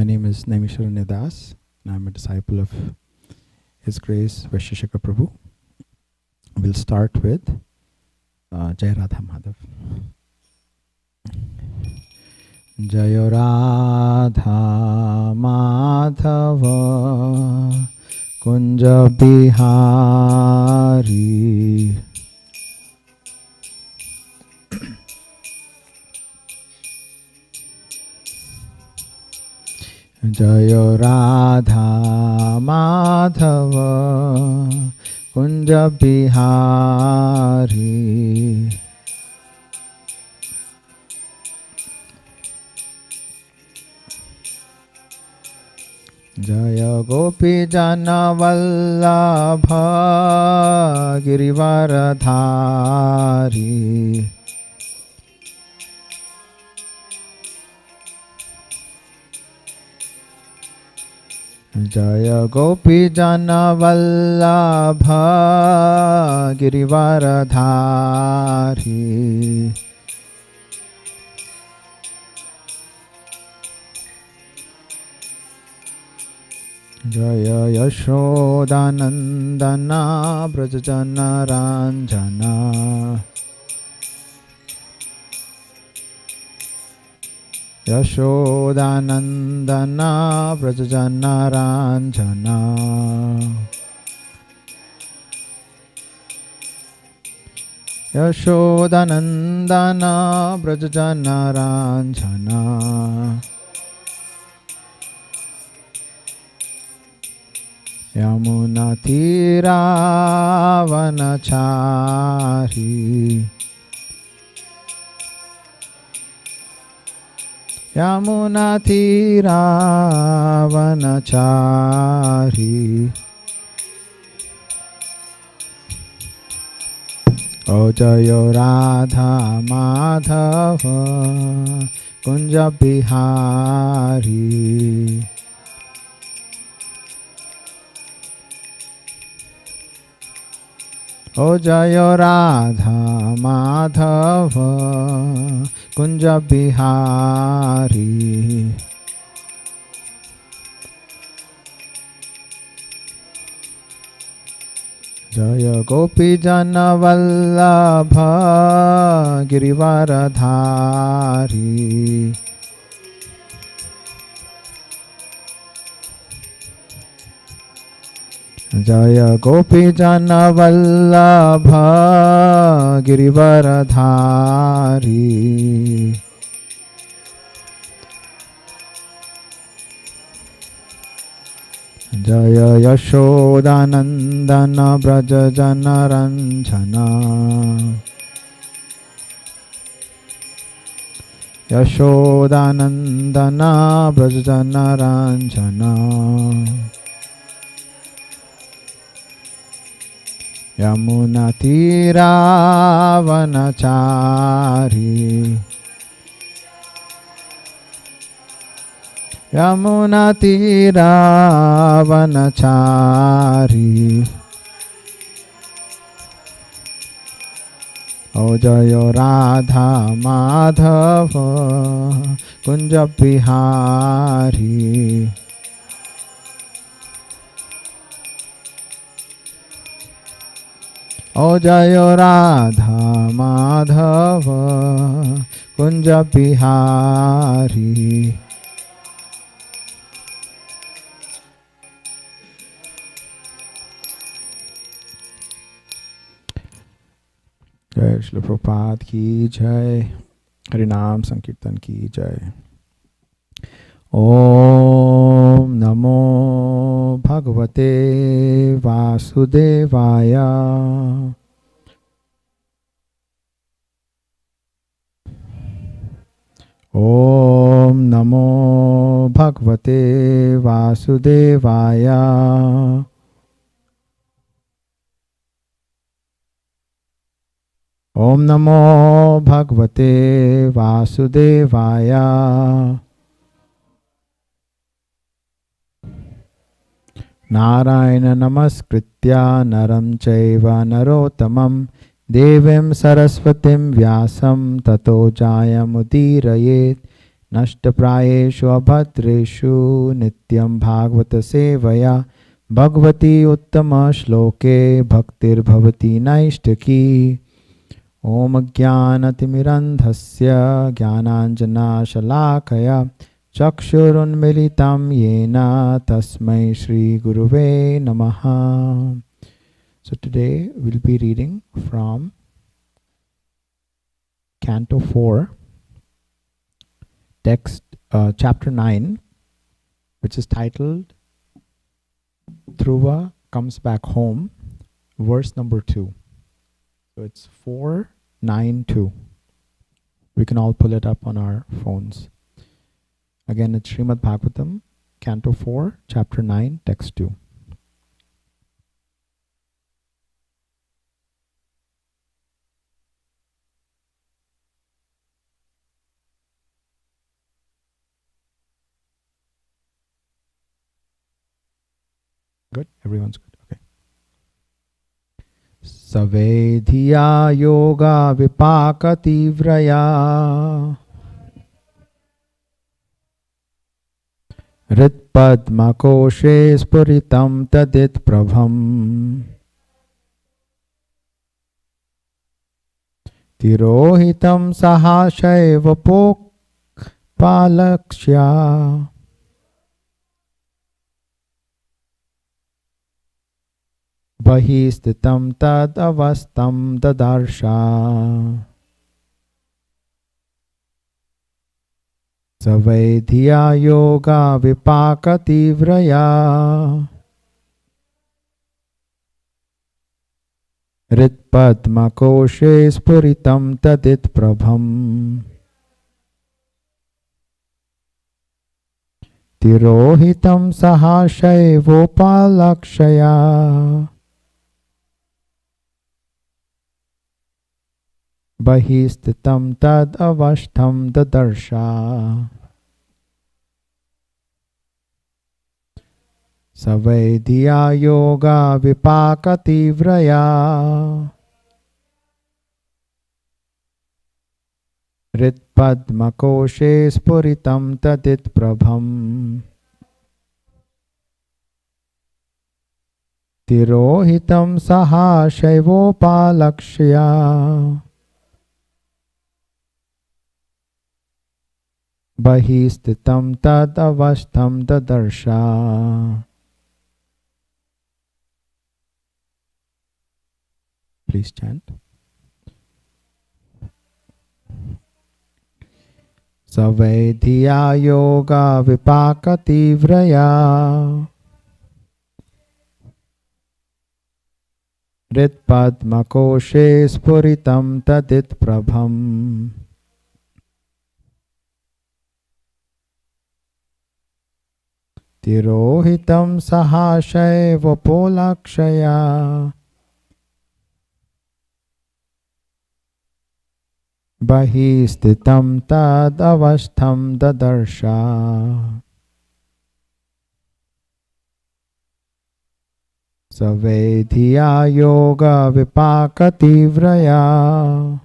My name is Naimisharanya and I'm a disciple of His Grace Vaisheshika Prabhu. We'll start with Jai Radha Madhav. Jai Radha Madhava Kunja Bihari Jaya Radha Madhava Kunja Bihari Jaya Gopi Jana Vallabha Girivaradhari Jaya Gopi Jana Vallabha Girivaradhari Jaya Yashodanandana Brajajana Ranjana Yashodanandana Brajajana Ranjana Yashodanandana Brajajana Ranjana Yamuna Tira Vanachari Yamuna Tira Vanachari O Jaya Radha Madhava Kunja Bihari O Jaya Radha Madhava Kunja Bihari Jaya Gopi Jana Vallabha Girivaradhari Jaya Gopi Jana Vallabha Girivaradhari Jaya Yashodanandana Brajajana Ranjana Yashodanandana Brajajana Ranjana Yamuna Tira Vanachari Yamuna Tira Vanachari O Jaya Radha Madhava Kunja Bihari O Jaya Radha Madhava Kunja Bihari Jai Shri Prabhupada ki Jai Harinam Sankirtan ki Jai Om Namo Bhagavate Vasudevaya Om Namo Bhagavate Vasudevaya Om Namo Bhagavate Vasudevaya Narayana Namaskritya Naram Chaiva Narottamam Devim Saraswatim Vyasam Tato Jayamudirayet नष्टप्रायेषु अभद्रेषु नित्यं भागवत सेवया भगवती उत्तमश्लोके भक्तिर्भवति नैष्ठिकी। ॐ ज्ञानतिमिरन्धस्य ज्ञानाञ्जनाशलाकया चक्षुरुन्मिलितं येन तस्मै श्रीगुरुवे नमः। So today we'll be reading from Canto 4, text chapter 9, which is titled Dhruva Comes Back Home, verse number 2. So it's 492. We can all pull it up on our phones. Again, it's Srimad Bhagavatam, Canto 4, chapter 9, text 2. Good? Everyone's good? Okay. Savedhiya yoga vipaka tivraya ritpadma koshe spuritam tadit prabham tirohitam sahashaiva palaksya Bahi stitam tad avastam dadarsha. Savaidhiya yoga vipaka tivraya. Ritpadma koshe spuritam tadit prabham. Tirohitam sahashaivopalakshaya. Bahistitam tad avashtam dadarsha. Savaidhiya yoga vipaka tivraya. Ritpadma koshe spuritam tadit prabham. Tirohitam saha shaivopalakshya. Bahistitam tad avastam dadarsha. Please chant. Savaidhiya yoga vipaka tivraya. Ritpadma koshe spuritam tadit prabham. Tirohitam sahashaiva polakshaya. Bahistitam tad avastham dadarsha. Savedhiya yoga vipaka tivraya.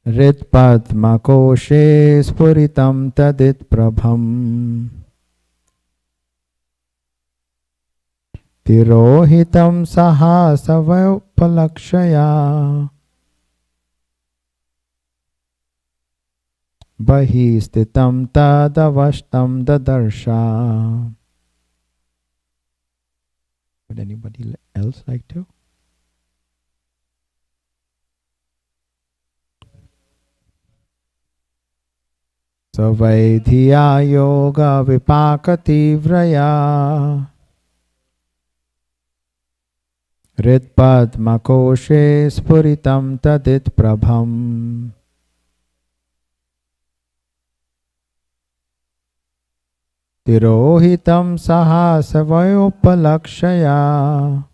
Ritpadma koshe spuritam tadit prabham. Tirohitam saha savayopalakshaya. Bahistitam tadavashtam dadarsha. Would anybody else like to? Savaidhiya yoga vipaka tivraya. Ritpadma koshe spuritam tadit prabham. Tirohitam saha savayopalakshaya.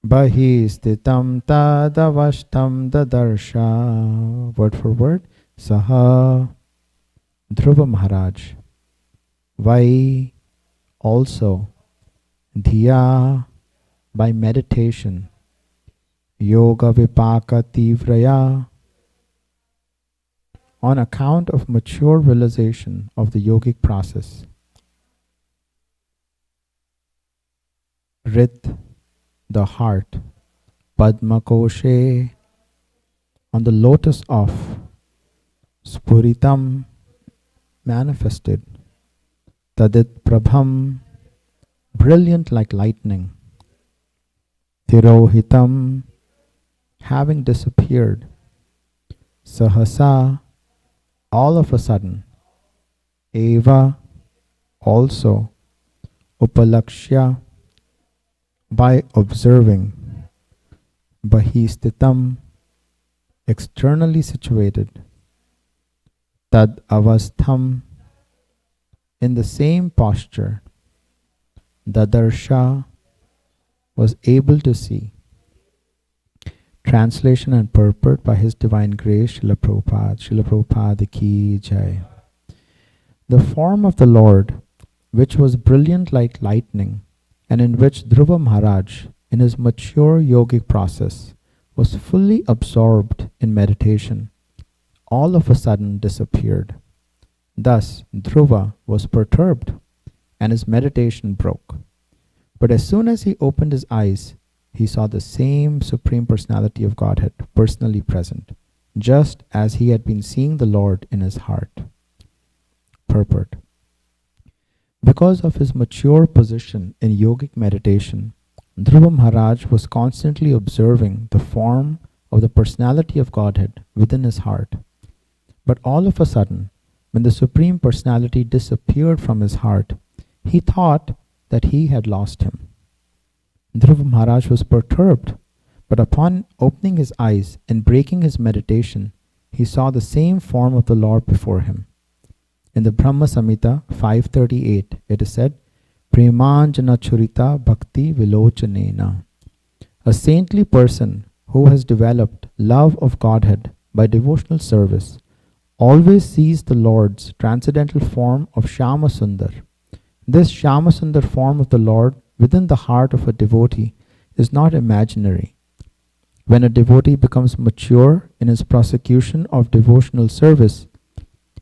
Bahistitam tadavashtam dadarsha. Word for word. Saha Dhruva Maharaj. Vai also. Dhiya by meditation, yoga vipaka tivraya, on account of mature realization of the yogic process. Rit, the heart, Padma koshe, on the lotus of Spuritam, manifested, Tadit prabham, brilliant like lightning, Tirohitam, having disappeared, Sahasa, all of a sudden, Eva, also, Upalakshya, by observing, Bahistitam, externally situated, Tad avastham, in the same posture, Dadarsha, was able to see. Translation and purport by His Divine Grace, Srila Prabhupada. Srila Prabhupada ki jai. The form of the Lord, which was brilliant like lightning, and in which Dhruva Maharaj, in his mature yogic process, was fully absorbed in meditation, all of a sudden disappeared. Thus, Dhruva was perturbed, and his meditation broke. But as soon as he opened his eyes, he saw the same Supreme Personality of Godhead personally present, just as he had been seeing the Lord in his heart. Purport. Because of his mature position in yogic meditation, Dhruva Maharaj was constantly observing the form of the Personality of Godhead within his heart. But all of a sudden, when the Supreme Personality disappeared from his heart, he thought that he had lost him. Dhruva Maharaj was perturbed, but upon opening his eyes and breaking his meditation, he saw the same form of the Lord before him. In the Brahma Samhita 538, it is said, Premanjana Churita Bhakti Vilochanena. A saintly person who has developed love of Godhead by devotional service always sees the Lord's transcendental form of Shyama Sundar. This Shyama Sundar form of the Lord within the heart of a devotee is not imaginary. When a devotee becomes mature in his prosecution of devotional service,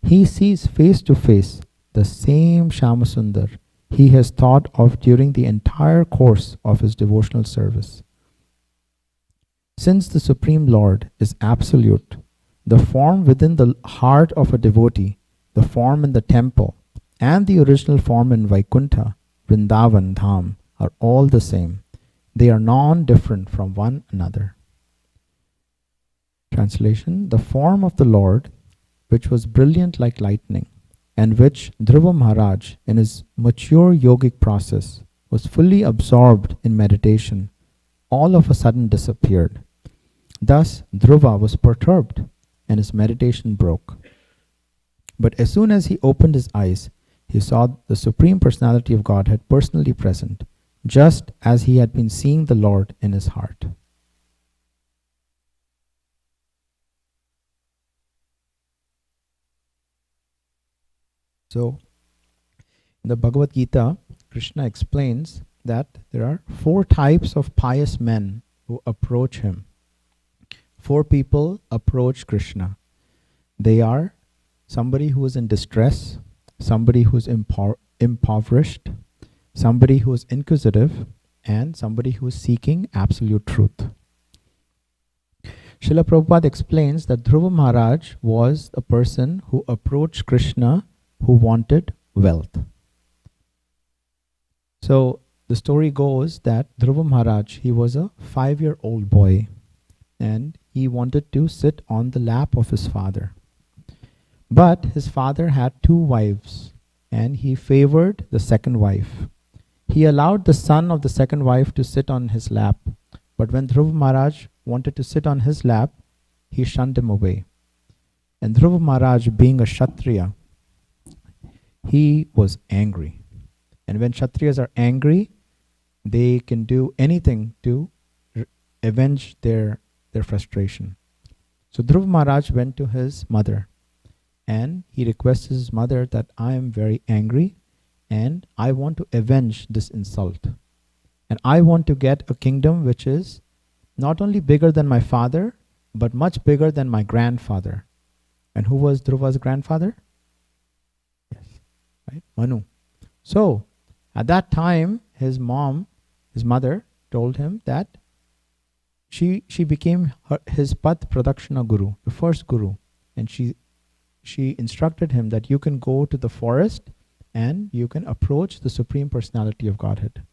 he sees face to face the same Shyama Sundar he has thought of during the entire course of his devotional service. Since the Supreme Lord is absolute, the form within the heart of a devotee, the form in the temple, and the original form in Vaikuntha, Vrindavan, Dham, are all the same. They are non-different from one another. Translation. The form of the Lord, which was brilliant like lightning, and which Dhruva Maharaj, in his mature yogic process, was fully absorbed in meditation, all of a sudden disappeared. Thus, Dhruva was perturbed, and his meditation broke. But as soon as he opened his eyes, he saw the Supreme Personality of Godhead personally present, just as he had been seeing the Lord in his heart. So, in the Bhagavad Gita, Krishna explains that there are 4 types of pious men who approach him. 4 people approach Krishna. They are somebody who is in distress, somebody who is impoverished, somebody who is inquisitive, and somebody who is seeking absolute truth. Srila Prabhupada explains that Dhruva Maharaj was a person who approached Krishna who wanted wealth. So the story goes that Dhruva Maharaj, he was a 5-year-old boy, and he wanted to sit on the lap of his father. But his father had 2 wives, and he favored the second wife. He allowed the son of the second wife to sit on his lap, but when Dhruva Maharaj wanted to sit on his lap, he shunned him away. And Dhruva Maharaj, being a Kshatriya, he was angry. And when Kshatriyas are angry, they can do anything to avenge their frustration. So Dhruva Maharaj went to his mother, and he requested his mother that I am very angry and I want to avenge this insult. And I want to get a kingdom which is not only bigger than my father, but much bigger than my grandfather. And who was Dhruva's grandfather? Yes, right? Manu. So, at that time, his mother, told him that she became his Path Pradakshina Guru, the first Guru. And she instructed him that you can go to the forest and you can approach the Supreme Personality of Godhead.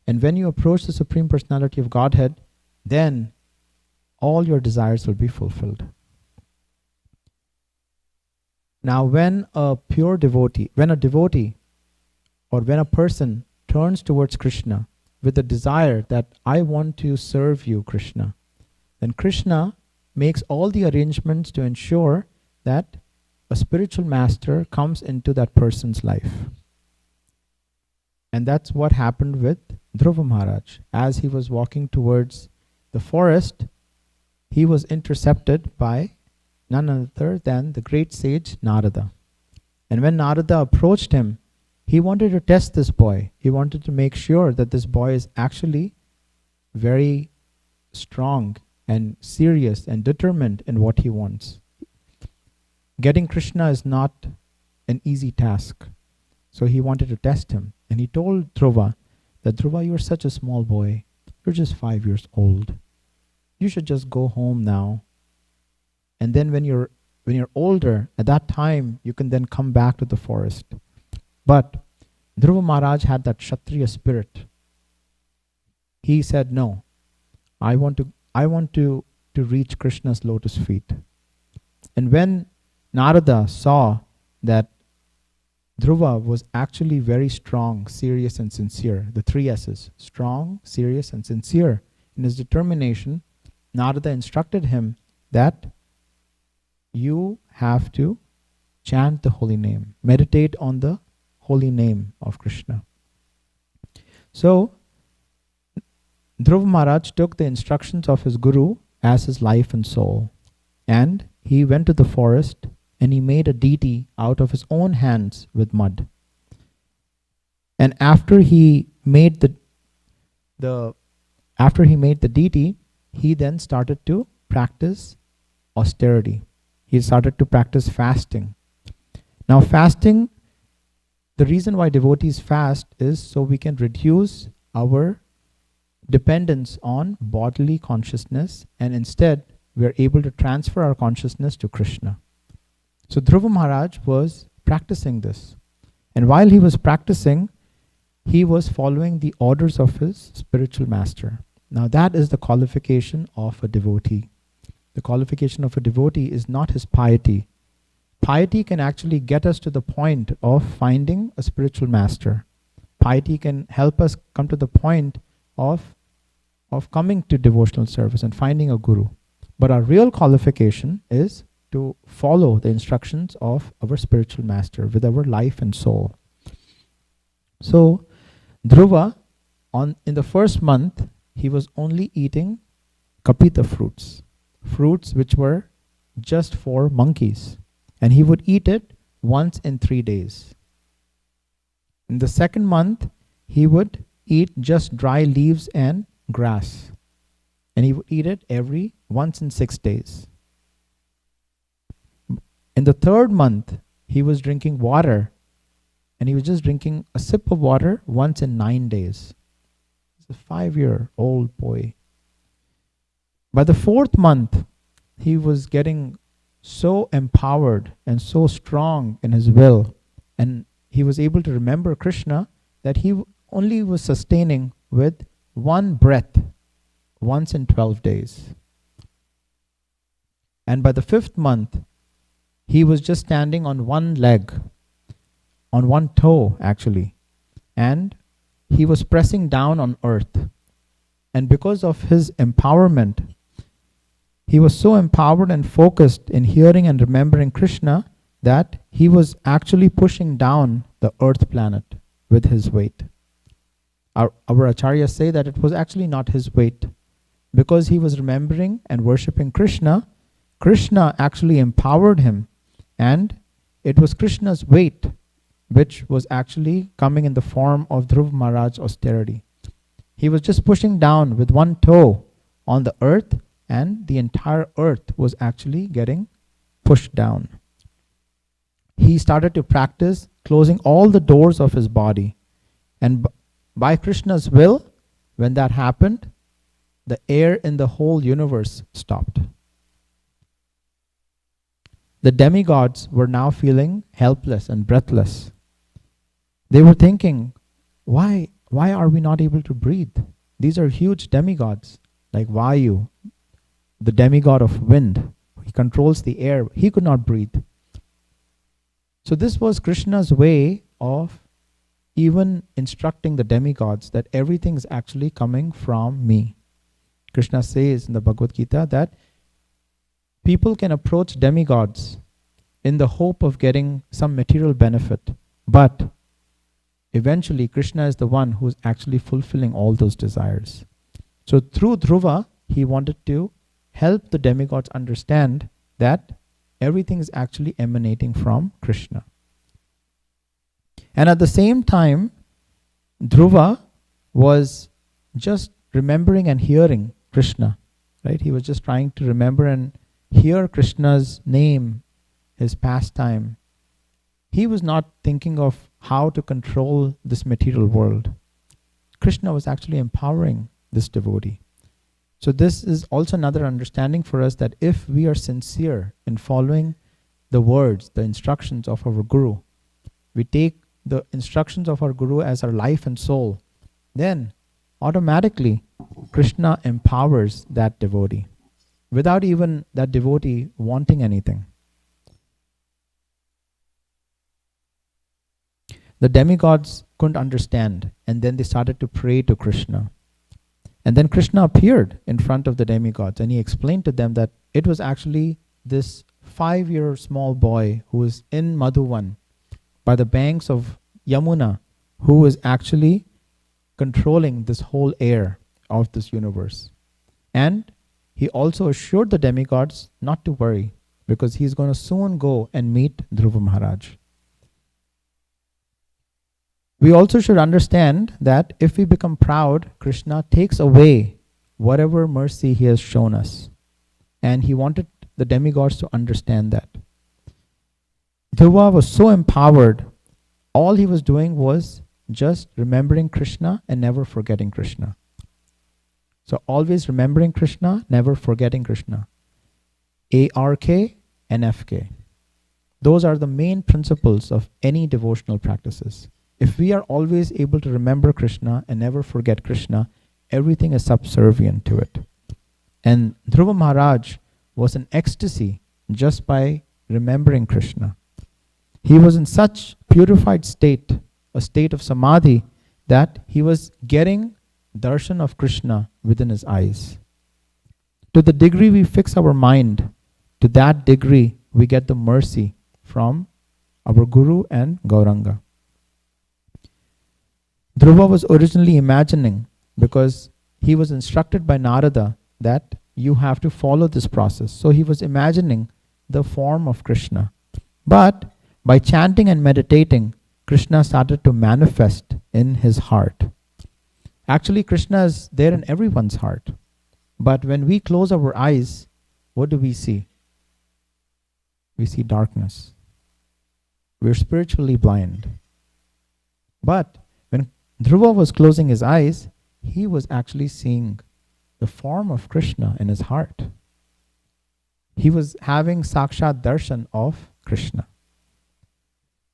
And when you approach the Supreme Personality of Godhead, then all your desires will be fulfilled. Now, when a devotee, or when a person turns towards Krishna with the desire that I want to serve you, Krishna, then Krishna makes all the arrangements to ensure that a spiritual master comes into that person's life. And that's what happened with Dhruva Maharaj. As he was walking towards the forest, he was intercepted by none other than the great sage Narada. And when Narada approached him, he wanted to test this boy. He wanted to make sure that this boy is actually very strong and serious and determined in what he wants. Getting Krishna is not an easy task. So he wanted to test him. And he told Dhruva that, Dhruva, you're such a small boy. You're just 5 years old. You should just go home now. And then when you're older, at that time, you can then come back to the forest. But Dhruva Maharaj had that Kshatriya spirit. He said, no, I want to reach Krishna's lotus feet. And when Narada saw that Dhruva was actually very strong, serious, and sincere, the 3 S's, strong, serious, and sincere in his determination, Narada instructed him that you have to chant the holy name, meditate on the holy name of Krishna. So, Dhruva Maharaj took the instructions of his guru as his life and soul. And he went to the forest and he made a deity out of his own hands with mud. And after he made the deity, he then started to practice austerity. He started to practice fasting. Now fasting, the reason why devotees fast is so we can reduce our dependence on bodily consciousness, and instead we are able to transfer our consciousness to Krishna. So Dhruva Maharaj was practicing this. And while he was practicing, he was following the orders of his spiritual master. Now that is the qualification of a devotee. The qualification of a devotee is not his piety. Piety can actually get us to the point of finding a spiritual master. Piety can help us come to the point of coming to devotional service and finding a guru. But our real qualification is to follow the instructions of our spiritual master with our life and soul. So Dhruva, in the first month, he was only eating kapita fruits which were just for monkeys. And he would eat it once in 3 days. In the second month, he would eat just dry leaves and grass. And he would eat it once in 6 days. In the third month, he was drinking water, and he was just drinking a sip of water once in 9 days. He's a 5-year-old boy. By the fourth month, he was getting so empowered and so strong in his will, and he was able to remember Krishna, that he only was sustaining with 1 breath once in 12 days. And by the 5th month, he was just standing on 1 leg, on 1 toe actually, and he was pressing down on earth. And because of his empowerment, he was so empowered and focused in hearing and remembering Krishna that he was actually pushing down the earth planet with his weight. Our acharyas say that it was actually not his weight. Because he was remembering and worshipping Krishna, Krishna actually empowered him, and it was Krishna's weight which was actually coming in the form of Dhruva Maharaj's austerity. He was just pushing down with one toe on the earth, and the entire earth was actually getting pushed down. He started to practice closing all the doors of his body. And by Krishna's will, when that happened, the air in the whole universe stopped. The demigods were now feeling helpless and breathless. They were thinking, why are we not able to breathe? These are huge demigods, like Vayu, the demigod of wind. He controls the air. He could not breathe. So this was Krishna's way of even instructing the demigods that everything is actually coming from me. Krishna says in the Bhagavad Gita that people can approach demigods in the hope of getting some material benefit, but eventually Krishna is the one who is actually fulfilling all those desires. So through Dhruva, he wanted to help the demigods understand that everything is actually emanating from Krishna. And at the same time, Dhruva was just remembering and hearing Krishna, right? He was just trying to remember and hear Krishna's name, his pastime. He was not thinking of how to control this material world. Krishna was actually empowering this devotee. So this is also another understanding for us, that if we are sincere in following the words, the instructions of our Guru, we take the instructions of our Guru as our life and soul, then automatically Krishna empowers that devotee without even that devotee wanting anything. The demigods couldn't understand, and then they started to pray to Krishna. And then Krishna appeared in front of the demigods, and he explained to them that it was actually this 5-year small boy who was in Madhuvan by the banks of Yamuna, who was actually controlling this whole air of this universe. And he also assured the demigods not to worry, because he's going to soon go and meet Dhruva Maharaj. We also should understand that if we become proud, Krishna takes away whatever mercy he has shown us. And he wanted the demigods to understand that. Dhruva was so empowered, all he was doing was just remembering Krishna and never forgetting Krishna. So always remembering Krishna, never forgetting Krishna. A-R-K and F-K. Those are the main principles of any devotional practices. If we are always able to remember Krishna and never forget Krishna, everything is subservient to it. And Dhruva Maharaj was in ecstasy just by remembering Krishna. He was in such purified state, a state of samadhi, that he was getting darshan of Krishna within his eyes. To the degree we fix our mind, to that degree we get the mercy from our Guru and Gauranga. Dhruva was originally imagining, because he was instructed by Narada that you have to follow this process. So he was imagining the form of Krishna. But by chanting and meditating, Krishna started to manifest in his heart. Actually, Krishna is there in everyone's heart. But when we close our eyes, what do we see? We see darkness. We're spiritually blind. But when Dhruva was closing his eyes, he was actually seeing the form of Krishna in his heart. He was having sakshat darshan of Krishna.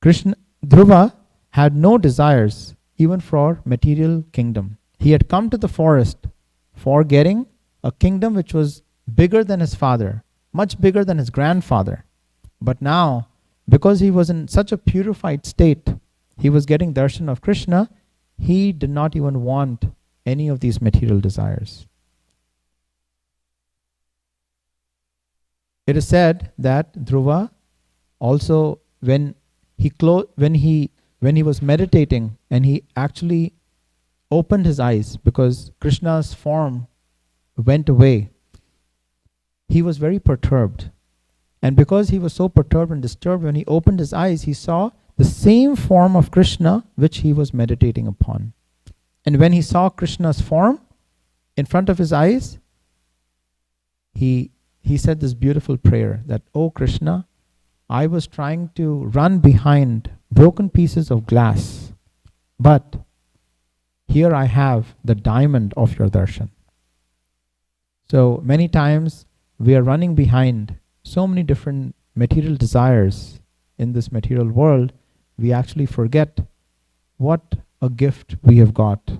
Dhruva had no desires even for material kingdom. He had come to the forest for getting a kingdom which was bigger than his father, much bigger than his grandfather. But now, because he was in such a purified state, he was getting darshan of Krishna, he did not even want any of these material desires. It is said that Dhruva also, when he was meditating and he actually opened his eyes because Krishna's form went away, he was very perturbed. And because he was so perturbed and disturbed, when he opened his eyes, he saw the same form of Krishna which he was meditating upon. And when he saw Krishna's form in front of his eyes, he said this beautiful prayer that, "Oh Krishna, I was trying to run behind broken pieces of glass, but here I have the diamond of your darshan." So many times we are running behind so many different material desires in this material world, we actually forget what a gift we have got.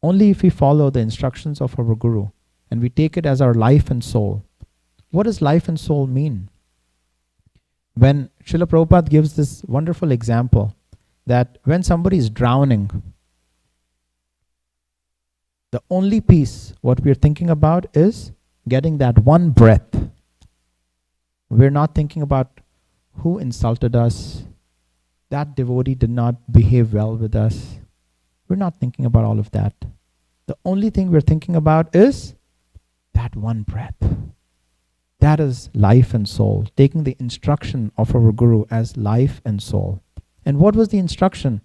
Only if we follow the instructions of our Guru and we take it as our life and soul. What does life and soul mean? When Srila Prabhupada gives this wonderful example that when somebody is drowning, the only piece what we're thinking about is getting that one breath. We're not thinking about who insulted us, that devotee did not behave well with us. We're not thinking about all of that. The only thing we're thinking about is that one breath. That is life and soul, taking the instruction of our Guru as life and soul. And what was the instruction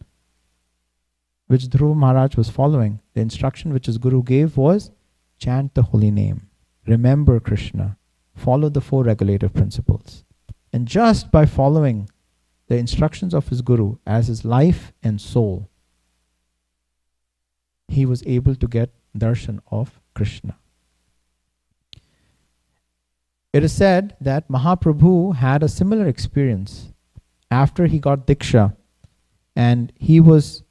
which Dhruva Maharaj was following? The instruction which his Guru gave was, chant the holy name, remember Krishna, follow the 4 regulative principles. And just by following the instructions of his Guru as his life and soul, he was able to get darshan of Krishna. It is said that Mahaprabhu had a similar experience after he got Diksha and he was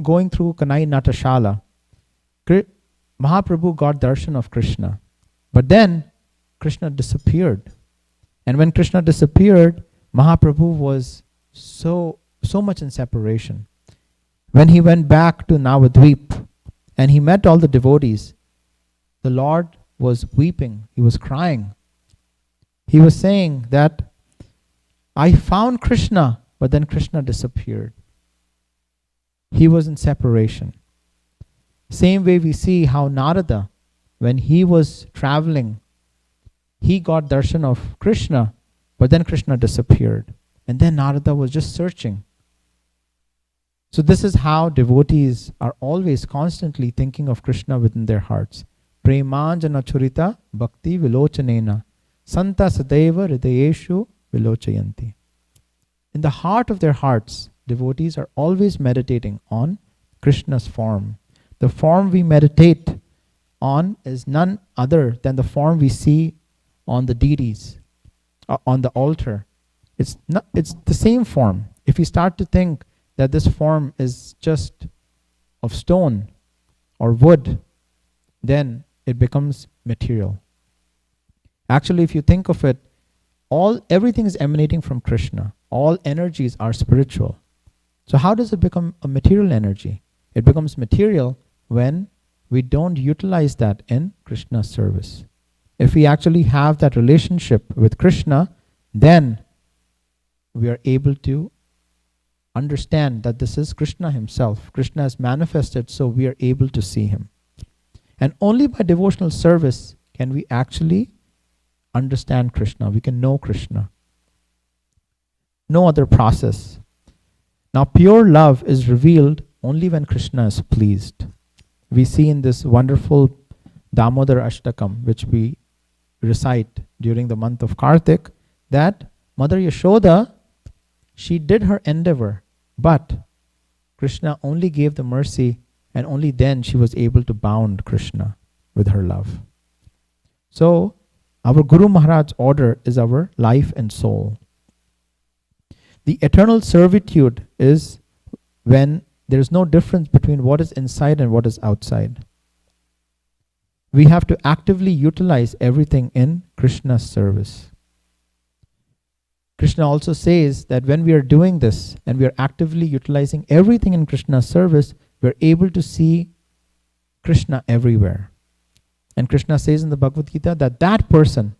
going through Kanai Natashala. Mahaprabhu got darshan of Krishna, but then Krishna disappeared. And when Krishna disappeared, Mahaprabhu was so much in separation. When he went back to Navadvip and he met all the devotees, the Lord was weeping, he was crying. He was saying that, I found Krishna, but then Krishna disappeared. He was in separation. Same way we see how Narada, when he was traveling, he got darshan of Krishna, but then Krishna disappeared. And then Narada was just searching. So this is how devotees are always constantly thinking of Krishna within their hearts. Premanjana churita bhakti vilochanena santa sadaiva hridayeshu vilochayanti. In the heart of their hearts, devotees are always meditating on Krishna's form. The form we meditate on is none other than the form we see on the deities, on the altar. It's the same form. If we start to think that this form is just of stone or wood, then it becomes material. Actually, if you think of it, everything is emanating from Krishna. All energies are spiritual. So how does it become a material energy? It becomes material when we don't utilize that in Krishna's service. If we actually have that relationship with Krishna, then we are able to understand that this is Krishna himself. Krishna is manifested, so we are able to see him. And only by devotional service can we actually understand Krishna. We can know Krishna. No other process. Now, pure love is revealed only when Krishna is pleased. We see in this wonderful Damodar Ashtakam, which we recite during the month of Kartik, that Mother Yashoda, she did her endeavor, but Krishna only gave the mercy, and only then she was able to bound Krishna with her love. So, our Guru Maharaj's order is our life and soul. The eternal servitude is when there is no difference between what is inside and what is outside. We have to actively utilize everything in Krishna's service. Krishna also says that when we are doing this and we are actively utilizing everything in Krishna's service, we are able to see Krishna everywhere. And Krishna says in the Bhagavad Gita that that person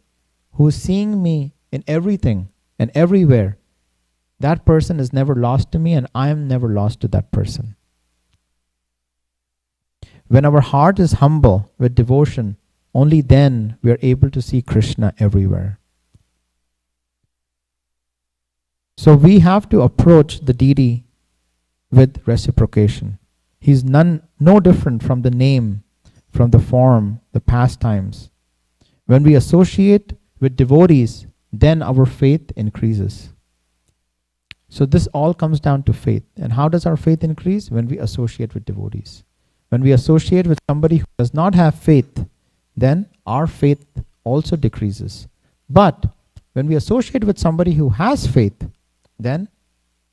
who is seeing me in everything and everywhere, that person is never lost to me and I am never lost to that person. When our heart is humble with devotion, only then we are able to see Krishna everywhere. So we have to approach the deity with reciprocation. He's no different from the name, from the form, the pastimes. When we associate with devotees, then our faith increases. So this all comes down to faith. And how does our faith increase? When we associate with devotees. When we associate with somebody who does not have faith, then our faith also decreases. But when we associate with somebody who has faith, then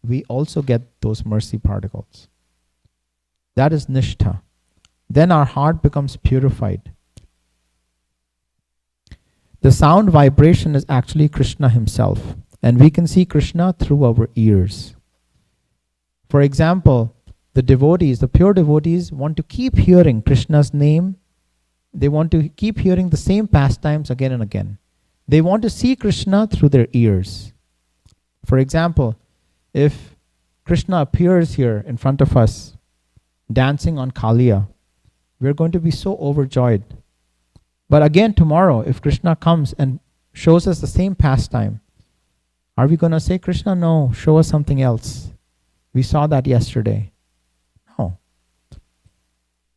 we also get those mercy particles. That is nishtha. Then our heart becomes purified. The sound vibration is actually Krishna himself, and we can see Krishna through our ears. For example, the devotees, the pure devotees, want to keep hearing Krishna's name. They want to keep hearing the same pastimes again and again. They want to see Krishna through their ears. For example, if Krishna appears here in front of us, dancing on Kaliya, we're going to be so overjoyed. But again tomorrow, if Krishna comes and shows us the same pastime, are we going to say, Krishna, no, show us something else? We saw that yesterday. No.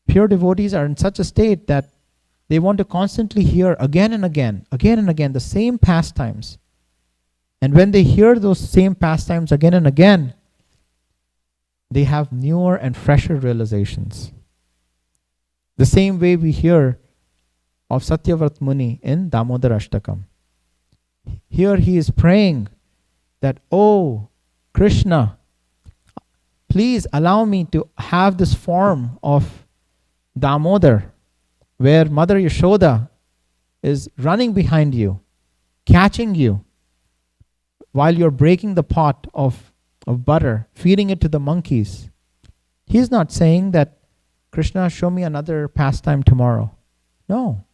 Pure devotees are in such a state that they want to constantly hear again and again the same pastimes. And when they hear those same pastimes again and again, they have newer and fresher realizations. The same way we hear of Satyavrat Muni in Damodar Ashtakam. Here he is praying that, oh, Krishna, please allow me to have this form of Damodar, where Mother Yashoda is running behind you, catching you, while you're breaking the pot of butter, feeding it to the monkeys. He's not saying that, Krishna, show me another pastime tomorrow. No.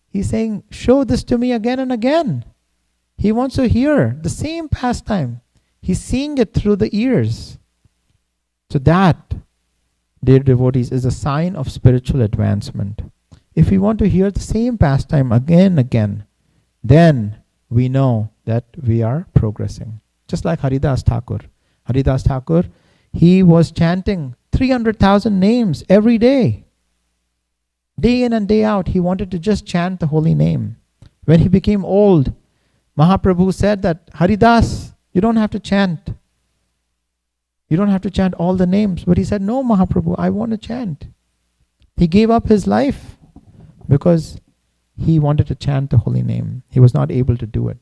He's saying, show this to me again and again. He wants to hear the same pastime. He's seeing it through the ears. So that, dear devotees, is a sign of spiritual advancement. If we want to hear the same pastime again and again, then we know that we are progressing. Just like Haridas Thakur. Haridas Thakur, he was chanting 300,000 names every day. Day in and day out, he wanted to just chant the holy name. When he became old, Mahaprabhu said that, Haridas, you don't have to chant. You don't have to chant all the names. But he said, no, Mahaprabhu, I want to chant. He gave up his life because he wanted to chant the holy name. He was not able to do it.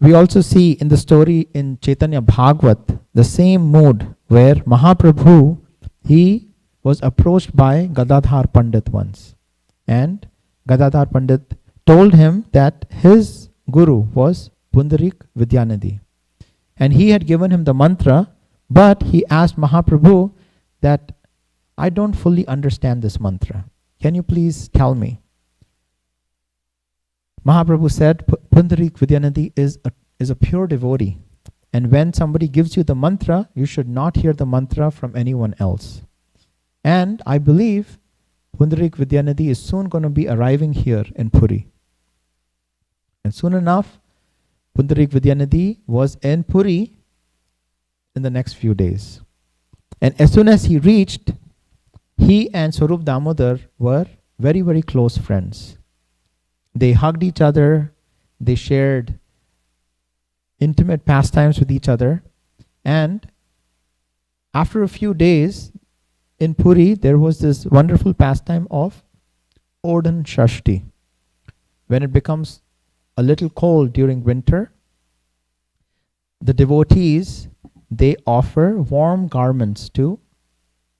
We also see in the story in Chaitanya Bhagavat the same mood where Mahaprabhu, he was approached by Gadadhar Pandit once. And Gadadhar Pandit told him that his guru was Pundarik Vidyanidhi. And he had given him the mantra, but he asked Mahaprabhu that, I don't fully understand this mantra. Can you please tell me? Mahaprabhu said, Pundarik Vidyanidhi is a pure devotee. And when somebody gives you the mantra, you should not hear the mantra from anyone else. And I believe Pundarik Vidyanidhi is soon going to be arriving here in Puri. And soon enough, Pundarik Vidyanidhi was in Puri in the next few days. And as soon as he reached, he and Swarup Damodar were very, very close friends. They hugged each other, they shared intimate pastimes with each other, and after a few days in Puri, there was this wonderful pastime of Odhan Shashti. When it becomes a little cold during winter, the devotees, they offer warm garments to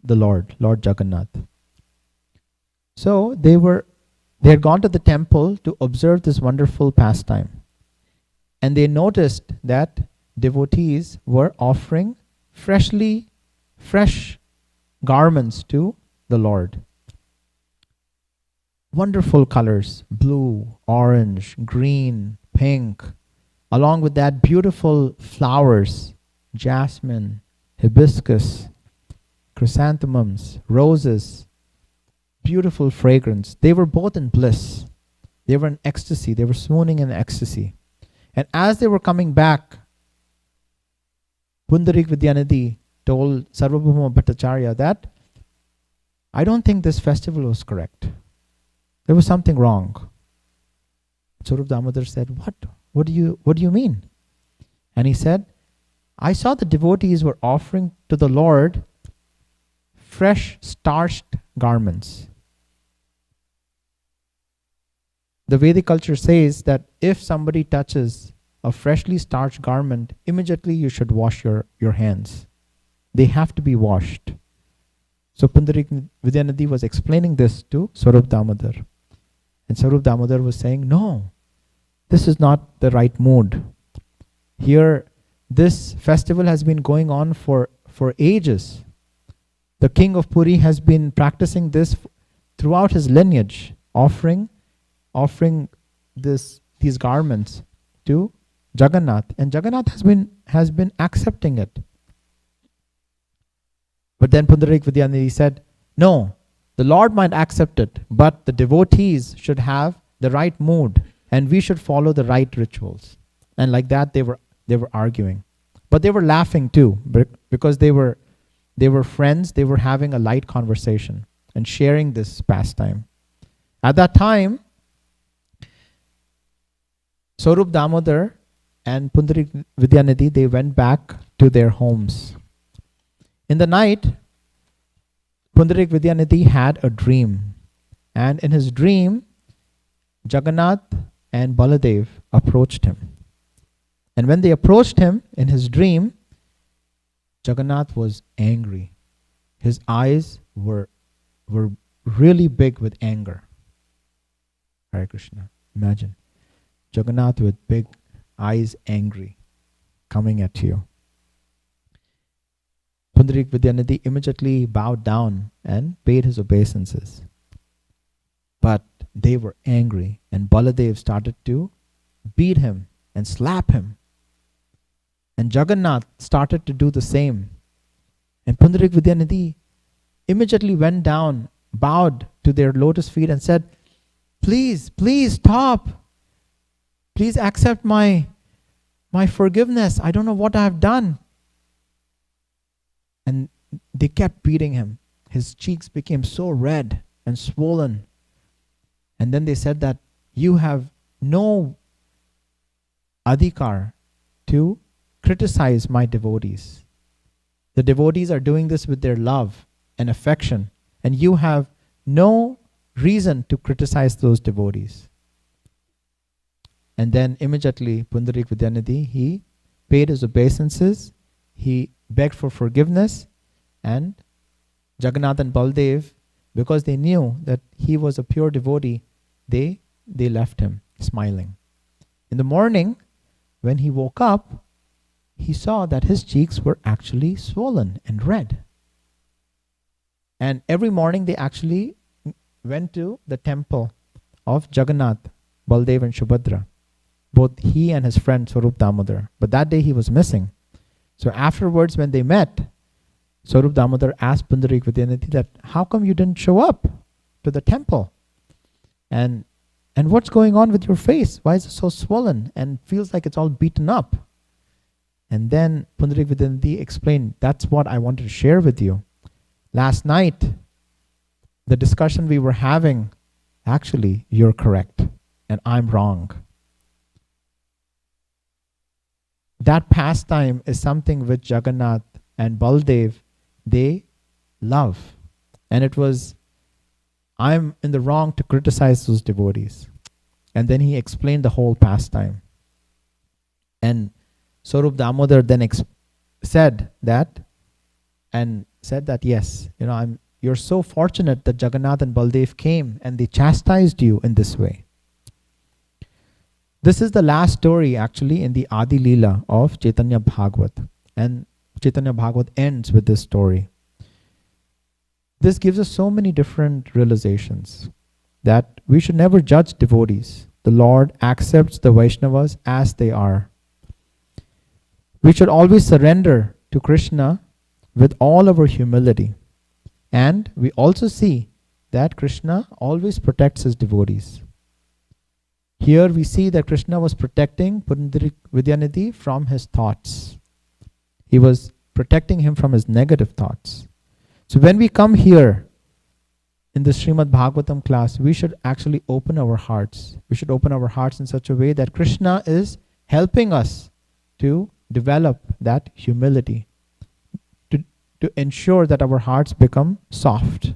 the Lord Jagannath. So they had gone to the temple to observe this wonderful pastime. And they noticed that devotees were offering fresh garments to the Lord. Wonderful colors, blue, orange, green, pink, along with that beautiful flowers, jasmine, hibiscus, chrysanthemums, roses, beautiful fragrance. They were both in bliss. They were in ecstasy. They were swooning in ecstasy. And as they were coming back Pundarik Vidyanidhi told Sarvabhauma Bhattacharya that I don't think this festival was correct. There was something wrong. Swarup Damodar said, What? What do you mean? And he said, I saw the devotees were offering to the Lord fresh starched garments. The Vedic culture says that if somebody touches a freshly starched garment, immediately you should wash your hands. They have to be washed. So Pundarik Vidyanidhi was explaining this to Swarup Damodar. And Swarup Damodar was saying, no, this is not the right mood. Here, this festival has been going on for ages. The king of Puri has been practicing this throughout his lineage, offering these garments to Jagannath, and Jagannath has been accepting it. But then Pundarik Vidyanidhi said, no, the Lord might accept it, but the devotees should have the right mood, and we should follow the right rituals. And like that, they were arguing, but they were laughing too, because they were friends. They were having a light conversation and sharing this pastime. At that time, Swarup Damodar and Pundarik Vidyanidhi, they went back to their homes. In the night, Pundarik Vidyanidhi had a dream. And in his dream, Jagannath and Baladev approached him. And when they approached him in his dream, Jagannath was angry. His eyes were really big with anger. Hare Krishna. Imagine Jagannath with big eyes, angry, coming at you. Pundarik Vidyanidhi immediately bowed down and paid his obeisances. But they were angry, and Baladev started to beat him and slap him. And Jagannath started to do the same. And Pundarik Vidyanidhi immediately went down, bowed to their lotus feet and said, please stop. Please accept my forgiveness. I don't know what I have done. And they kept beating him. His cheeks became so red and swollen. And then they said that you have no adhikar to criticize my devotees. The devotees are doing this with their love and affection, and you have no reason to criticize those devotees. And then immediately Pundarik Vidyanidhi, he paid his obeisances, he begged for forgiveness, and Jagannath and Baldev, because they knew that he was a pure devotee, they left him smiling. In the morning, when he woke up, he saw that his cheeks were actually swollen and red. And every morning they actually went to the temple of Jagannath, Baldev and Subhadra. Both he and his friend Swarup Damodar. But that day he was missing. So afterwards when they met, Swarup Damodar asked Pundarik Vidyanidhi that, how come you didn't show up to the temple? And what's going on with your face? Why is it so swollen and feels like it's all beaten up? And then Pundarik Vidyanidhi explained, that's what I wanted to share with you. Last night, the discussion we were having, actually, you're correct and I'm wrong. That pastime is something which Jagannath and Baldev, they love. And it was, I'm in the wrong to criticize those devotees. And then he explained the whole pastime. And Swarup Damodar then said that, yes, you're so fortunate that Jagannath and Baldev came and they chastised you in this way. This is the last story actually in the Adi Leela of Chaitanya Bhagavat. And Chaitanya Bhagavat ends with this story. This gives us so many different realizations that we should never judge devotees. The Lord accepts the Vaishnavas as they are. We should always surrender to Krishna with all our humility. And we also see that Krishna always protects his devotees. Here we see that Krishna was protecting Pundarik Vidyanidhi from his thoughts. He was protecting him from his negative thoughts. So when we come here in the Srimad Bhagavatam class, we should actually open our hearts. We should open our hearts in such a way that Krishna is helping us to develop that humility, to ensure that our hearts become soft.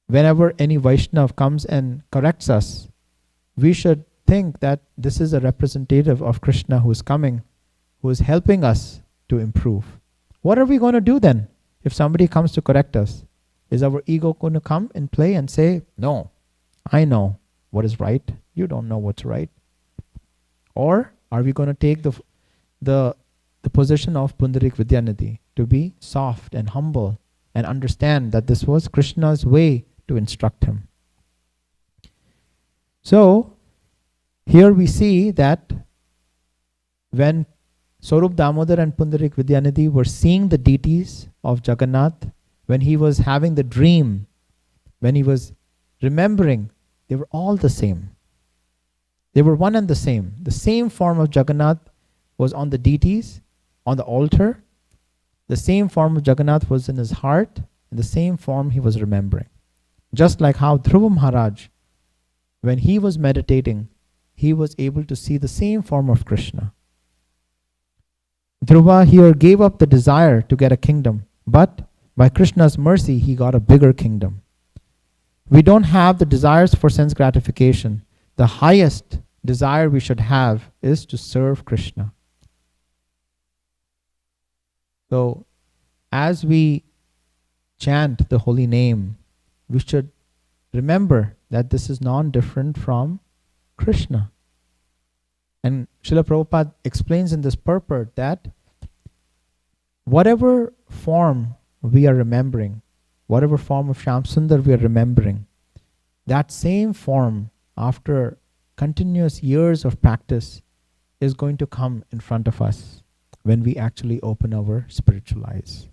Whenever any Vaishnav comes and corrects us, we should think that this is a representative of Krishna who is coming, who is helping us to improve. What are we going to do then if somebody comes to correct us? Is our ego going to come and play and say, no, I know what is right, you don't know what's right? Or are we going to take the position of Pundarik Vidyanidhi, to be soft and humble and understand that this was Krishna's way to instruct him? So, here we see that when Swarup Damodar and Pundarik Vidyanidhi were seeing the deities of Jagannath, when he was having the dream, when he was remembering, they were all the same. They were one and the same. The same form of Jagannath was on the deities, on the altar. The same form of Jagannath was in his heart, and the same form he was remembering. Just like how Dhruva Maharaj, when he was meditating, he was able to see the same form of Krishna. Dhruva here gave up the desire to get a kingdom, but by Krishna's mercy, he got a bigger kingdom. We don't have the desires for sense gratification. The highest desire we should have is to serve Krishna. So, as we chant the holy name, we should remember that this is non-different from Krishna. And Srila Prabhupada explains in this purport that whatever form we are remembering, whatever form of Shyam Sundar we are remembering, that same form, after continuous years of practice, is going to come in front of us when we actually open our spiritual eyes.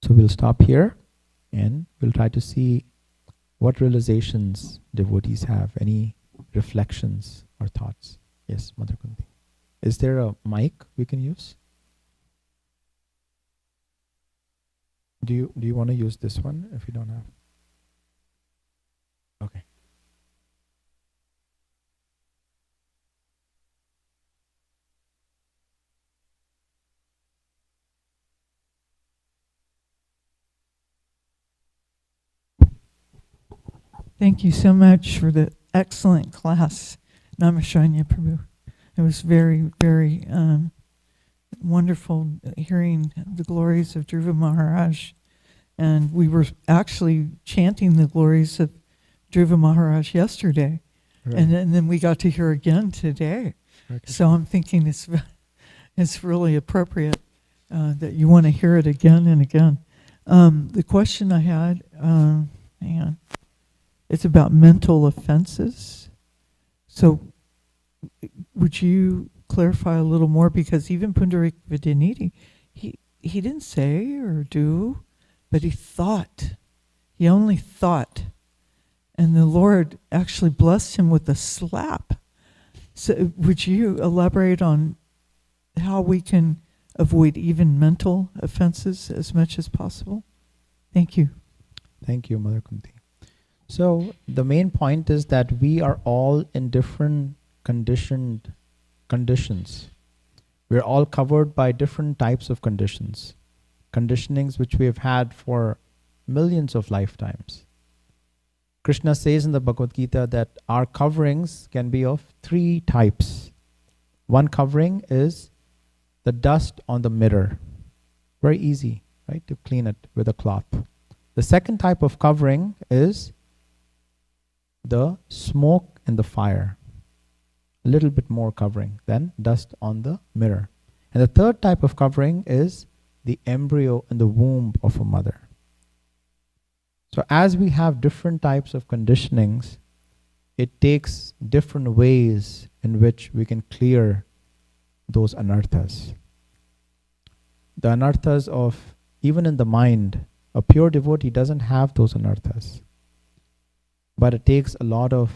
So we'll stop here and we'll try to see what realizations devotees have, any reflections or thoughts. Yes, Mother Kunti. Is there a mic we can use? Do you want to use this one if you don't have? Okay. Thank you so much for the excellent class, Naimisharanya Prabhu. It was very, very wonderful hearing the glories of Dhruva Maharaj. And we were actually chanting the glories of Dhruva Maharaj yesterday. Right. And then we got to hear again today. Okay. So I'm thinking it's really appropriate that you want to hear it again and again. The question I had, hang on. It's about mental offenses. So would you clarify a little more? Because even Pundarik Vidyanidhi, he didn't say or do, but he thought. He only thought. And the Lord actually blessed him with a slap. So would you elaborate on how we can avoid even mental offenses as much as possible? Thank you. Thank you, Mother Kunti. So the main point is that we are all in different conditions. We're all covered by different types of conditions. Conditionings which we have had for millions of lifetimes. Krishna says in the Bhagavad Gita that our coverings can be of 3 types. One covering is the dust on the mirror. Very easy, right, to clean it with a cloth. The second type of covering is the smoke and the fire. A little bit more covering than dust on the mirror. And the third type of covering is the embryo in the womb of a mother. So as we have different types of conditionings, it takes different ways in which we can clear those anarthas. The anarthas of, even in the mind, a pure devotee doesn't have those anarthas. But it takes a lot of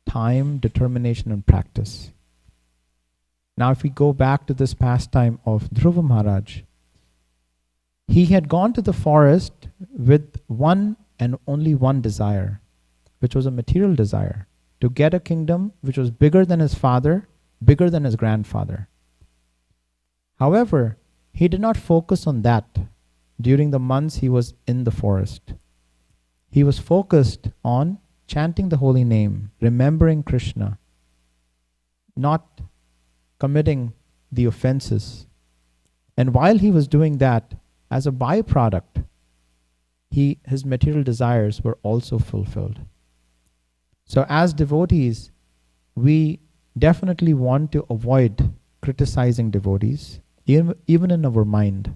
time, determination, and practice. Now, if we go back to this pastime of Dhruva Maharaj, he had gone to the forest with one and only one desire, which was a material desire, to get a kingdom which was bigger than his father, bigger than his grandfather. However, he did not focus on that during the months he was in the forest. He was focused on chanting the holy name, remembering Krishna, not committing the offenses. And while he was doing that, as a byproduct, his material desires were also fulfilled. So as devotees, we definitely want to avoid criticizing devotees, even in our mind.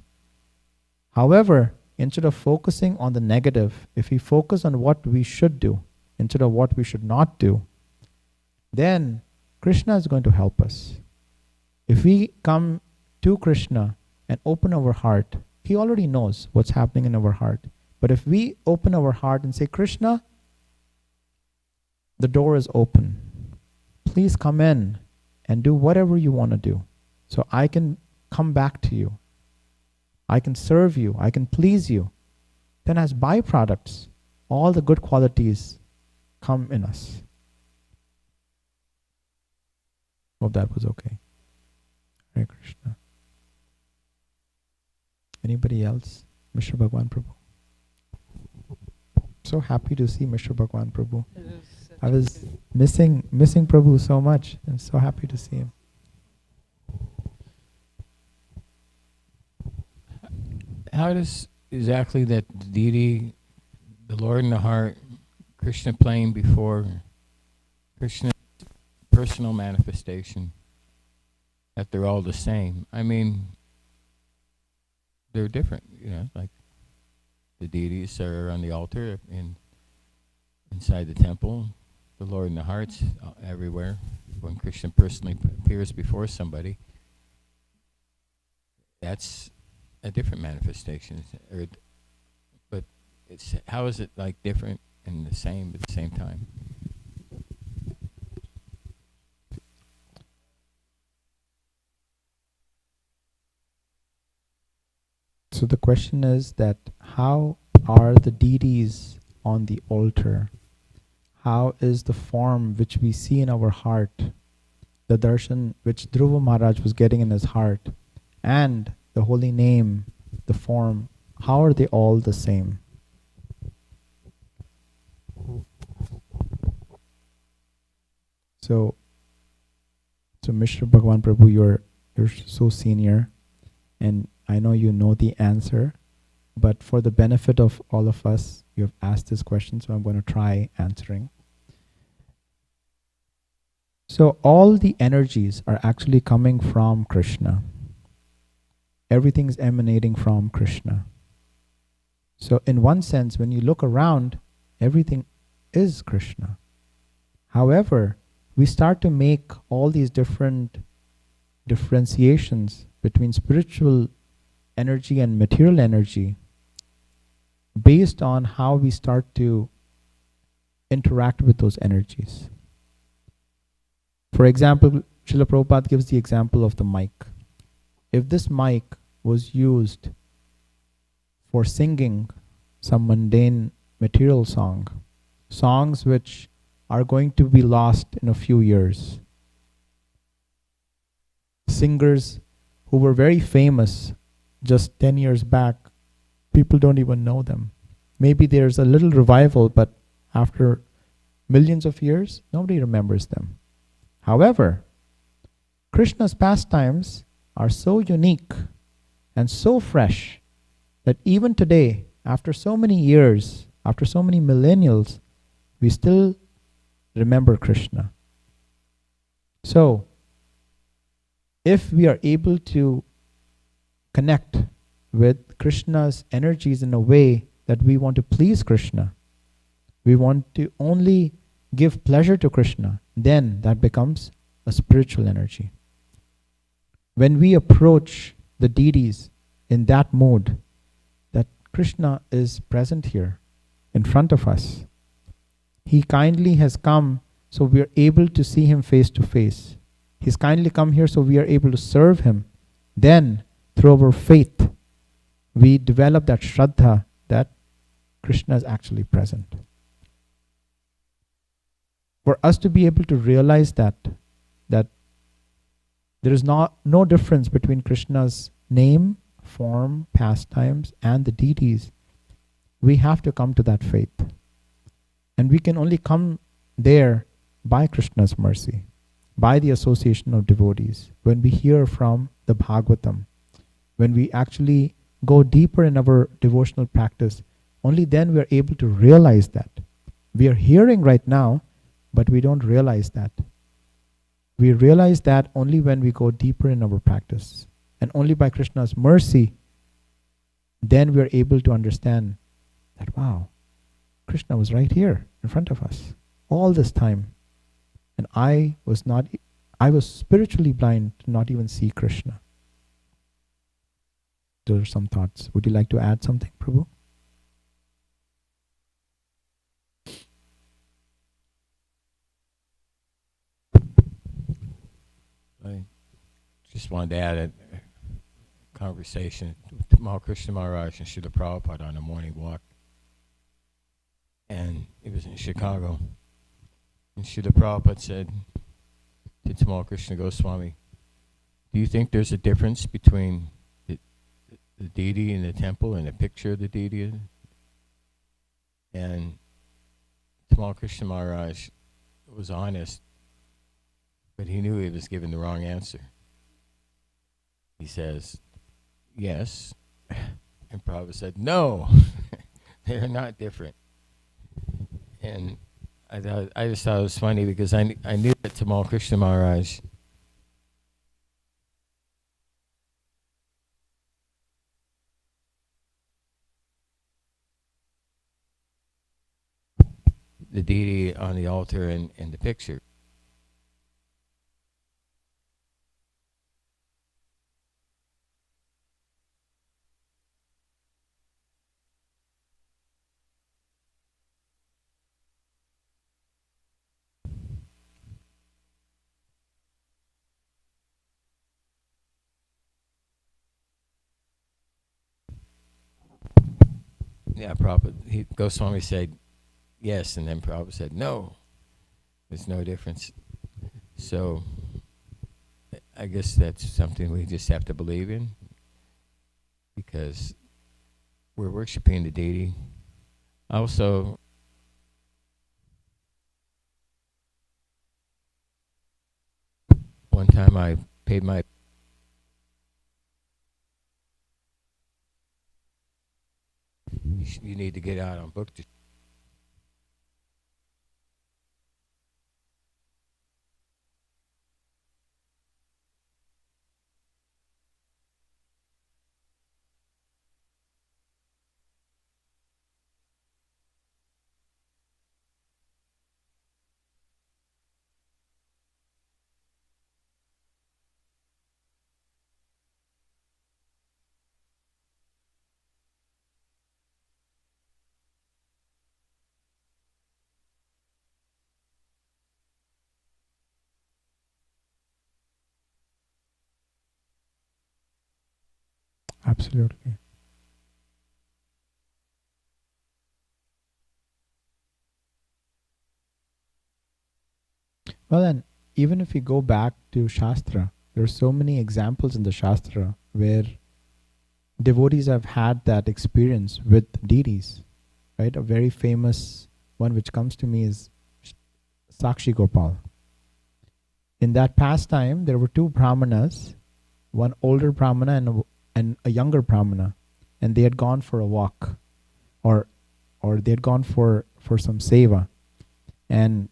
However, instead of focusing on the negative, if we focus on what we should do instead of what we should not do, then Krishna is going to help us. If we come to Krishna and open our heart, he already knows what's happening in our heart. But if we open our heart and say, Krishna, the door is open. Please come in and do whatever you want to do, so I can come back to you. I can serve you. I can please you. Then as byproducts, all the good qualities come in us. Hope that was okay. Hare Krishna. Anybody else? Mr. Bhagwan Prabhu. So happy to see Mr. Bhagwan Prabhu. I was missing Prabhu so much. I'm so happy to see him. How does exactly that deity, the Lord in the heart, Krishna playing before Krishna's personal manifestation, that they're all the same? I mean, they're different, like the deities are on the altar inside the temple. The Lord in the heart's everywhere. When Krishna personally appears before somebody, that's a different manifestation. But how is it like different and the same at the same time? So the question is that how are the deities on the altar? How is the form which we see in our heart, the darshan which Dhruva Maharaj was getting in his heart, and the holy name, the form, how are they all the same? So Mr. Bhagwan Prabhu, you're so senior, and I know you know the answer, but for the benefit of all of us, you have asked this question, so I'm going to try answering. So all the energies are actually coming from Krishna. Everything is emanating from Krishna. So in one sense, when you look around, everything is Krishna. However, we start to make all these different differentiations between spiritual energy and material energy based on how we start to interact with those energies. For example, Srila Prabhupada gives the example of the mic. If this mic was used for singing some mundane material songs which are going to be lost in a few years, singers who were very famous just 10 years back, people don't even know them. Maybe there's a little revival, but after millions of years, nobody remembers them. However, Krishna's pastimes are so unique and so fresh that even today, after so many years, after so many millennials, we still remember Krishna. So, if we are able to connect with Krishna's energies in a way that we want to please Krishna, we want to only give pleasure to Krishna, then that becomes a spiritual energy. When we approach the deities in that mode, that Krishna is present here in front of us, he kindly has come so we are able to see him face to face. He's kindly come here so we are able to serve him. Then, through our faith, we develop that Shraddha that Krishna is actually present. For us to be able to realize that there is no difference between Krishna's name, form, pastimes, and the deities, we have to come to that faith. And we can only come there by Krishna's mercy, by the association of devotees. When we hear from the Bhagavatam, when we actually go deeper in our devotional practice, only then we are able to realize that. We are hearing right now, but we don't realize that. We realize that only when we go deeper in our practice. And only by Krishna's mercy, then we are able to understand that, wow, Krishna was right here in front of us all this time. And I was spiritually blind to not even see Krishna. Those are some thoughts. Would you like to add something, Prabhu? I just wanted to add a conversation with Tamal Krishna Maharaj and Srila Prabhupada on a morning walk. And it was in Chicago. And Srila Prabhupada said to Tamal Krishna Goswami, do you think there's a difference between the deity in the temple and a picture of the deity? And Tamal Krishna Maharaj was honest, but he knew he was given the wrong answer. He says, yes. And Prabhupada said, no, they're not different. And I just thought it was funny because I knew that Tamal Krishna Maharaj the deity on the altar and the picture. Yeah, Prabhupada, Goswami said yes, and then Prabhupada said no. There's no difference. So I guess that's something we just have to believe in, because we're worshiping the deity. Also, one time I paid my you need to get out on book. Absolutely. Well, then, even if we go back to Shastra, there are so many examples in the Shastra where devotees have had that experience with deities, right? A very famous one which comes to me is Sakshi Gopal. In that pastime, there were two brahmanas, one older brahmana and a younger brahmana, and they had gone for a walk, or they had gone for some seva, and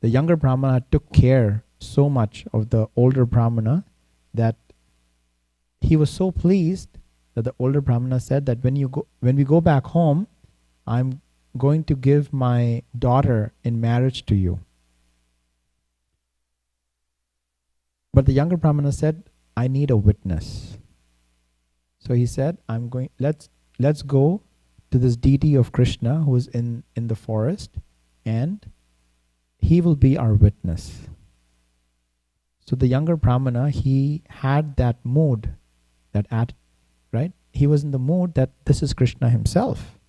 the younger brahmana took care so much of the older brahmana that he was so pleased that the older brahmana said that when we go back home, I'm going to give my daughter in marriage to you. But the younger brahmana said, I need a witness. So he said, let's go to this deity of Krishna who is in the forest, and he will be our witness. So the younger Brahmana, he had that mood, right? He was in the mood that this is Krishna himself,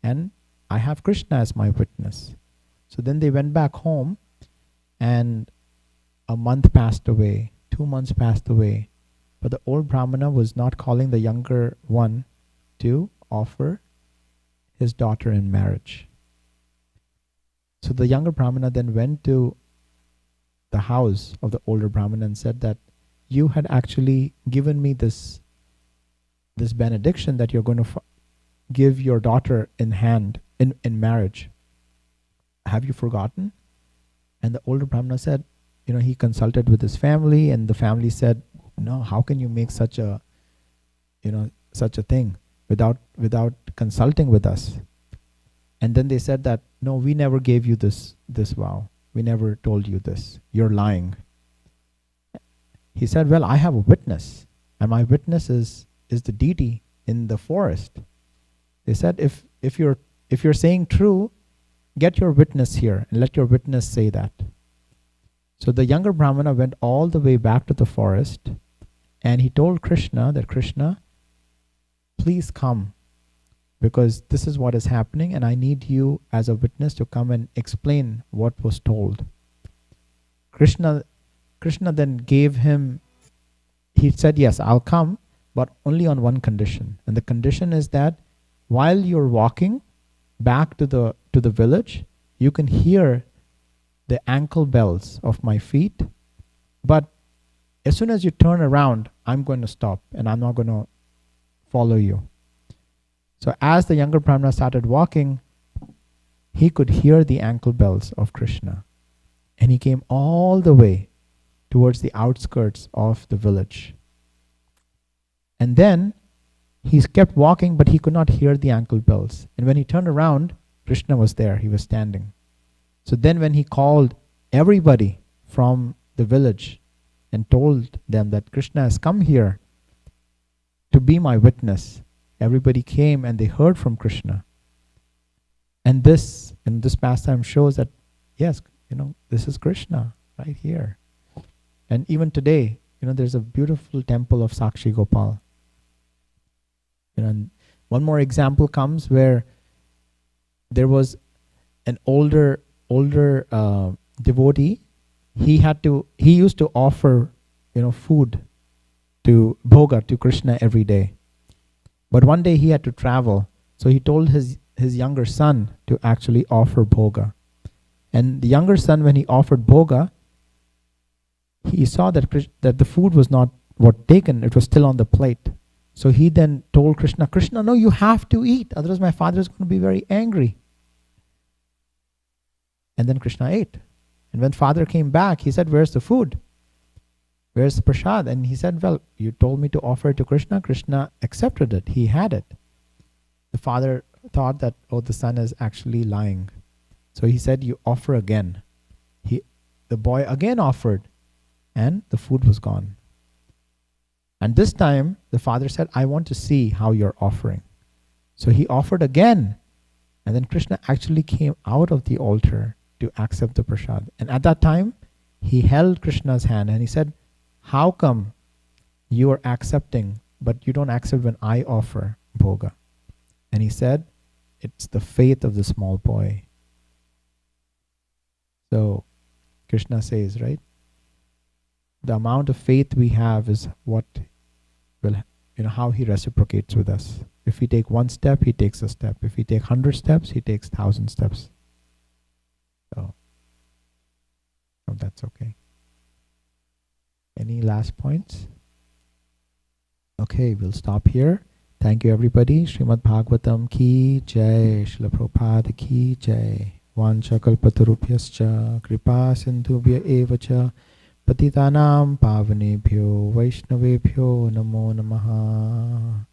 and I have Krishna as my witness. So then they went back home, and a month passed away, 2 months passed away, but the old Brahmana was not calling the younger one to offer his daughter in marriage. So the younger Brahmana then went to the house of the older Brahmana and said that you had actually given me this benediction that you're going to give your daughter in marriage. Have you forgotten? And the older Brahmana said, he consulted with his family, and the family said, no, how can you make such a thing without consulting with us? And then they said that, no, we never gave you this vow. We never told you this. You're lying. He said, well, I have a witness, and my witness is the deity in the forest. They said, if you're saying true, get your witness here and let your witness say that. So the younger Brahmana went all the way back to the forest, and he told Krishna that, Krishna, please come, because this is what is happening, and I need you as a witness to come and explain what was told. Krishna then gave him, he said, yes, I'll come, but only on one condition. And the condition is that while you're walking back to the village, you can hear the ankle bells of my feet, but as soon as you turn around, I'm going to stop and I'm not going to follow you. So as the younger Brahmana started walking, he could hear the ankle bells of Krishna, and he came all the way towards the outskirts of the village. And then he kept walking, but he could not hear the ankle bells. And when he turned around, Krishna was there. He was standing. So then when he called everybody from the village and told them that Krishna has come here to be my witness, everybody came and they heard from Krishna. And this pastime shows that, yes, this is Krishna right here. And even today, there's a beautiful temple of Sakshi Gopal. And one more example comes where there was an older devotee. He used to offer, food to bhoga to Krishna every day. But one day he had to travel, so he told his younger son to actually offer bhoga. And the younger son, when he offered bhoga, he saw that the food was not taken; it was still on the plate. So he then told Krishna, Krishna, no, you have to eat, otherwise my father is going to be very angry. And then Krishna ate. And when father came back, he said, where's the food? Where's the prasad? And he said, well, you told me to offer it to Krishna. Krishna accepted it. He had it. The father thought that, the son is actually lying. So he said, you offer again. The boy again offered, and the food was gone. And this time, the father said, I want to see how you're offering. So he offered again. And then Krishna actually came out of the altar to accept the prasad. And at that time, he held Krishna's hand and he said, how come you are accepting, but you don't accept when I offer bhoga? And he said, it's the faith of the small boy. So Krishna says, right? The amount of faith we have is what will, how he reciprocates with us. If we take one step, he takes a step. If we take 100 steps, he takes 1,000 steps. So, that's okay. Any last points? Okay, we'll stop here. Thank you, everybody. Srimad Bhagavatam ki jai, Srila Prabhupada ki jai. Vancha kalpatarubhyascha, kripa sindhubhya evacha, patitanam pavanebhyo, vaishnavebhyo namo namaha.